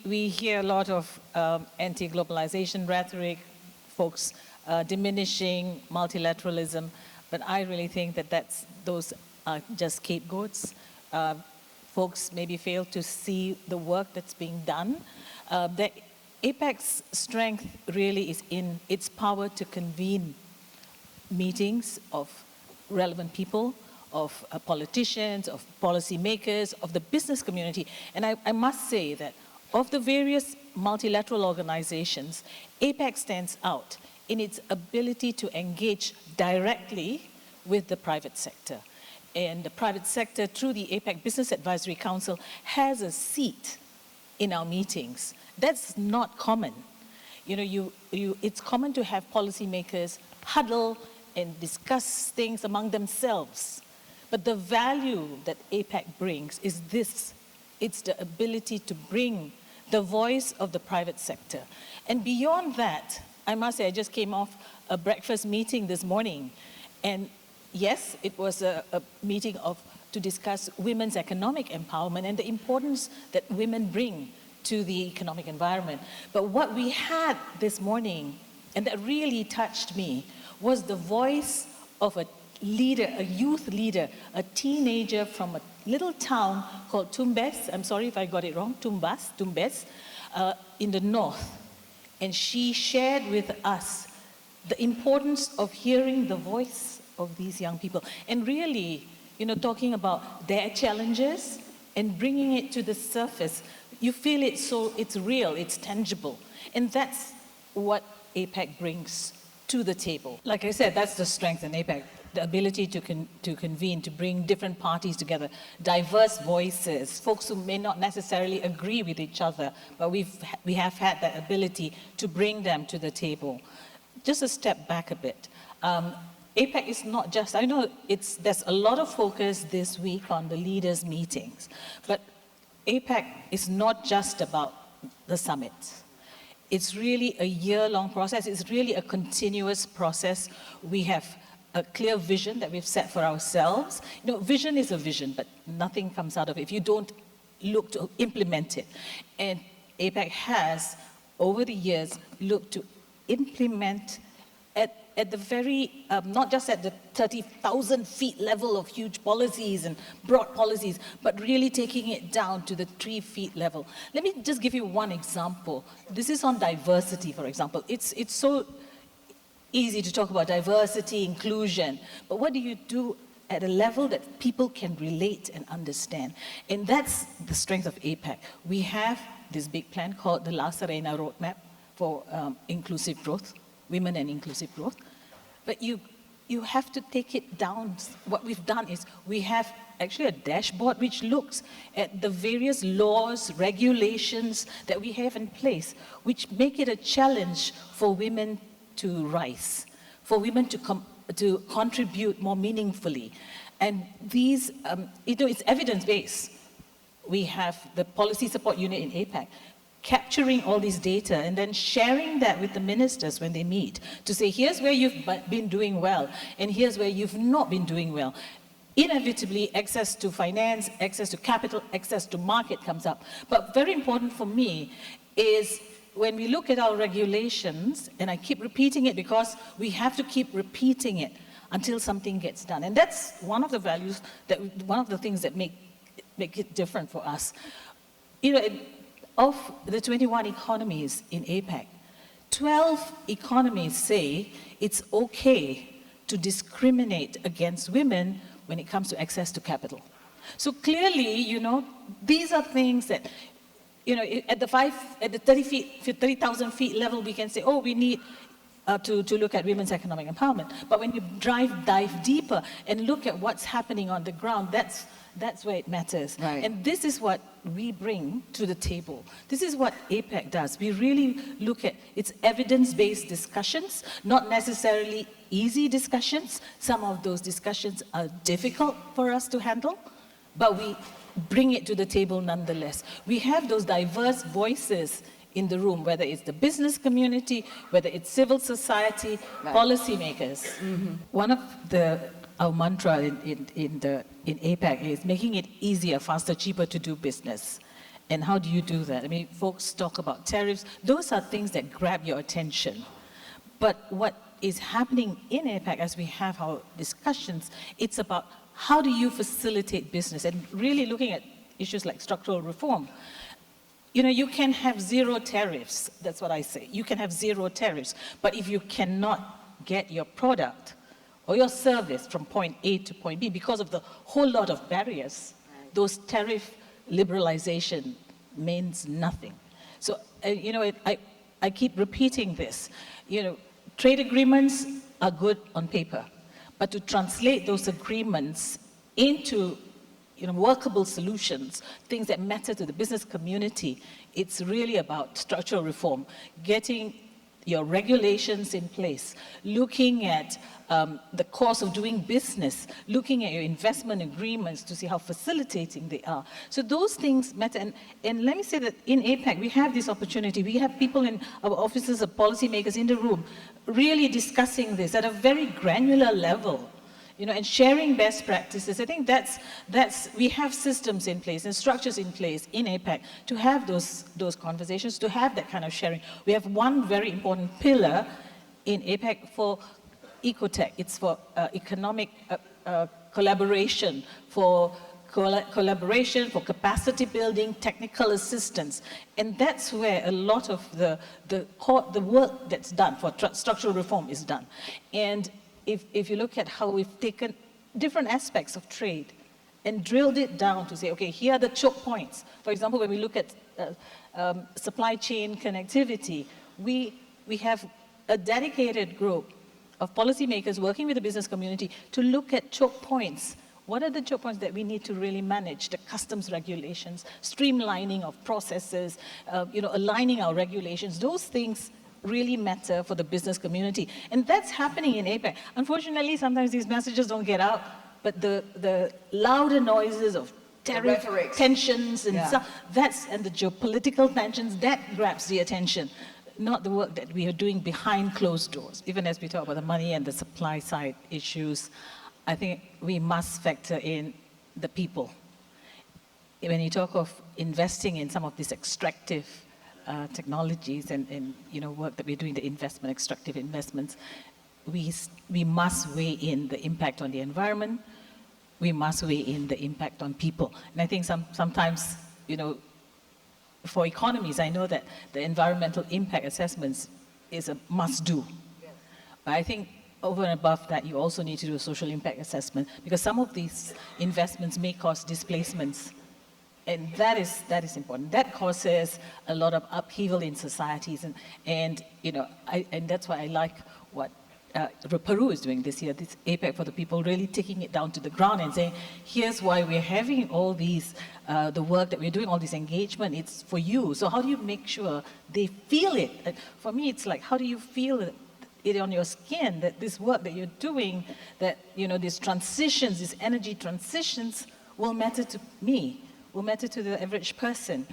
we hear a lot of anti-globalization rhetoric, folks diminishing multilateralism, but I really think that those are just scapegoats. Folks maybe fail to see the work that's being done. The APEC's strength really is in its power to convene meetings of relevant people, of politicians, of policymakers, of the business community. And I must say that of the various multilateral organizations, APEC stands out in its ability to engage directly with the private sector. And the private sector, through the APEC Business Advisory Council, has a seat in our meetings. That's not common. You know, it's common to have policymakers huddle and discuss things among themselves. But the value that APEC brings is this. It's the ability to bring the voice of the private sector. And beyond that, I must say, I just came off a breakfast meeting this morning. And yes, it was a meeting to discuss women's economic empowerment and the importance that women bring to the economic environment. But what we had this morning, and that really touched me, was the voice of a leader, a youth leader, a teenager from a little town called Tumbes. I'm sorry if I got it wrong, Tumbes, in the north. And she shared with us the importance of hearing the voice of these young people and really, you know, talking about their challenges and bringing it to the surface. You feel it, so it's real, it's tangible. And that's what APEC brings to the table. Like I said, that's the strength in APEC, the ability to convene, to bring different parties together, diverse voices, folks who may not necessarily agree with each other, but we have had that ability to bring them to the table. Just a step back a bit. APEC is not just, I know there's a lot of focus this week on the leaders' meetings, but APEC is not just about the summit. It's really a year-long process. It's really a continuous process. We have a clear vision that we've set for ourselves. You know, vision is a vision, but nothing comes out of it if you don't look to implement it. And APEC has, over the years, looked to implement at the very, not just at the 30,000 feet level of huge policies and broad policies, but really taking it down to the 3 feet level. Let me just give you one example. This is on diversity, for example. It's so easy to talk about diversity, inclusion, but what do you do at a level that people can relate and understand? And that's the strength of APEC. We have this big plan called the La Serena Roadmap for inclusive growth, women and inclusive growth. But you have to take it down. What we've done is we have actually a dashboard which looks at the various laws, regulations that we have in place, which make it a challenge for women to rise, for women to contribute more meaningfully. And these, it's evidence-based. We have the Policy Support Unit in APEC, capturing all this data and then sharing that with the ministers when they meet to say, here's where you've been doing well and here's where you've not been doing well. Inevitably, access to finance, access to capital, access to market comes up. But very important for me is when we look at our regulations, and I keep repeating it because we have to keep repeating it until something gets done. And that's one of the values, one of the things that make it different for us. You know, of the 21 economies in APEC, 12 economies say it's okay to discriminate against women when it comes to access to capital. So clearly, you know, these are things that, you know, at the 30,000 feet level, we can say, oh, we need to look at women's economic empowerment. But when you dive deeper and look at what's happening on the ground, that's where it matters. Right. And this is what we bring to the table. This is what APEC does. We really look at its evidence-based discussions, not necessarily easy discussions. Some of those discussions are difficult for us to handle, but we bring it to the table nonetheless. We have those diverse voices in the room, whether it's the business community, whether it's civil society, right, policymakers. Mm-hmm. One of our mantra in APEC is making it easier, faster, cheaper to do business. And how do you do that? I mean, folks talk about tariffs. Those are things that grab your attention. But what is happening in APAC as we have our discussions, it's about how do you facilitate business and really looking at issues like structural reform. You know, you can have zero tariffs, that's what I say. You can have zero tariffs, but if you cannot get your product or your service from point A to point B because of the whole lot of barriers, those tariff liberalization means nothing. So, you know, I keep repeating this. You know, trade agreements are good on paper, but to translate those agreements into workable solutions, things that matter to the business community, it's really about structural reform, getting your regulations in place, looking at the cost of doing business, looking at your investment agreements to see how facilitating they are. So those things matter. And let me say that in APAC, we have this opportunity. We have people in our offices of policymakers in the room really discussing this at a very granular level. You know, and sharing best practices. I think we have systems in place and structures in place in APAC to have those conversations, to have that kind of sharing. We have one very important pillar in APAC for ecotech. It's for economic collaboration, for collaboration, for capacity building, technical assistance. And that's where a lot of the work that's done for structural reform is done. And if you look at how we've taken different aspects of trade and drilled it down to say, okay, here are the choke points. For example, when we look at supply chain connectivity, we have a dedicated group of policymakers working with the business community to look at choke points. What are the choke points that we need to really manage? The customs regulations, streamlining of processes, aligning our regulations, those things really matter for the business community. And that's happening in APAC. Unfortunately, sometimes these messages don't get out, but the louder noises of tariff tensions and stuff, and the geopolitical tensions, that grabs the attention, not the work that we are doing behind closed doors. Even as we talk about the money and the supply side issues, I think we must factor in the people. When you talk of investing in some of these extractive technologies and work that we're doing, the extractive investments, we must weigh in the impact on the environment. We must weigh in the impact on people. And I think sometimes, for economies, I know that the environmental impact assessments is a must-do. Yes. But I think over and above that, you also need to do a social impact assessment because some of these investments may cause displacements. And that is important. That causes a lot of upheaval in societies, and that's why I like what Peru is doing this year, this APAC for the People, really taking it down to the ground and saying, here's why we're having all these, the work that we're doing, all this engagement, it's for you. So how do you make sure they feel it? For me, it's like, how do you feel it on your skin, that this work that you're doing, that these transitions, these energy transitions will matter to me, will matter to the average person.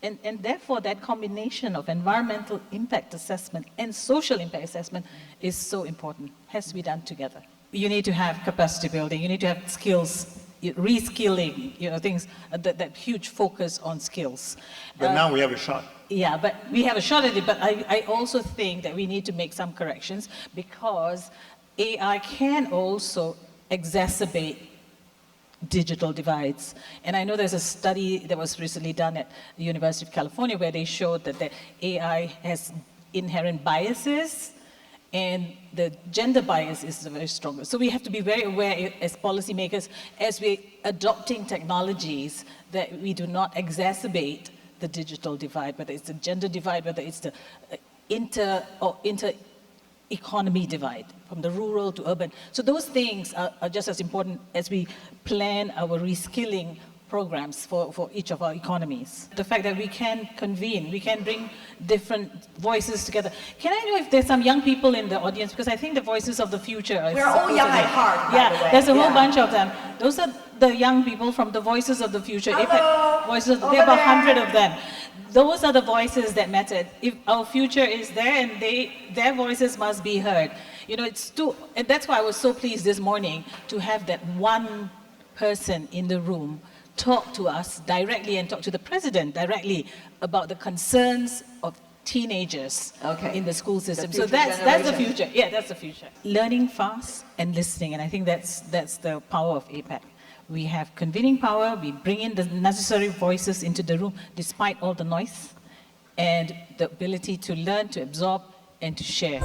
And therefore, that combination of environmental impact assessment and social impact assessment is so important, has to be done together. You need to have capacity building, you need to have skills, reskilling, things, that huge focus on skills. But now we have a shot. Yeah, but we have a shot at it, but I also think that we need to make some corrections because AI can also exacerbate digital divides. And I know there's a study that was recently done at the University of California where they showed that the AI has inherent biases and the gender bias is very strong. So we have to be very aware as policymakers, as we're adopting technologies, that we do not exacerbate the digital divide, whether it's the gender divide, whether it's the inter economy divide, from the rural to urban. So those things are just as important as we plan our reskilling programs for each of our economies. The fact that we can convene, we can bring different voices together. Can I know if there's some young people in the audience? Because I think the voices of the future are... We're all young at heart, by the way. There's a whole bunch of them. Those are the young people from the Voices of the Future. Hello. There are about 100 of them. Those are the voices that matter. If our future is there and their voices must be heard. And that's why I was so pleased this morning to have that one person in the room talk to us directly and talk to the president directly about the concerns of teenagers in the school system. So that's the future. Yeah, that's the future. Learning fast and listening, and I think that's the power of APAC. We have convening power, we bring in the necessary voices into the room despite all the noise, and the ability to learn, to absorb, and to share.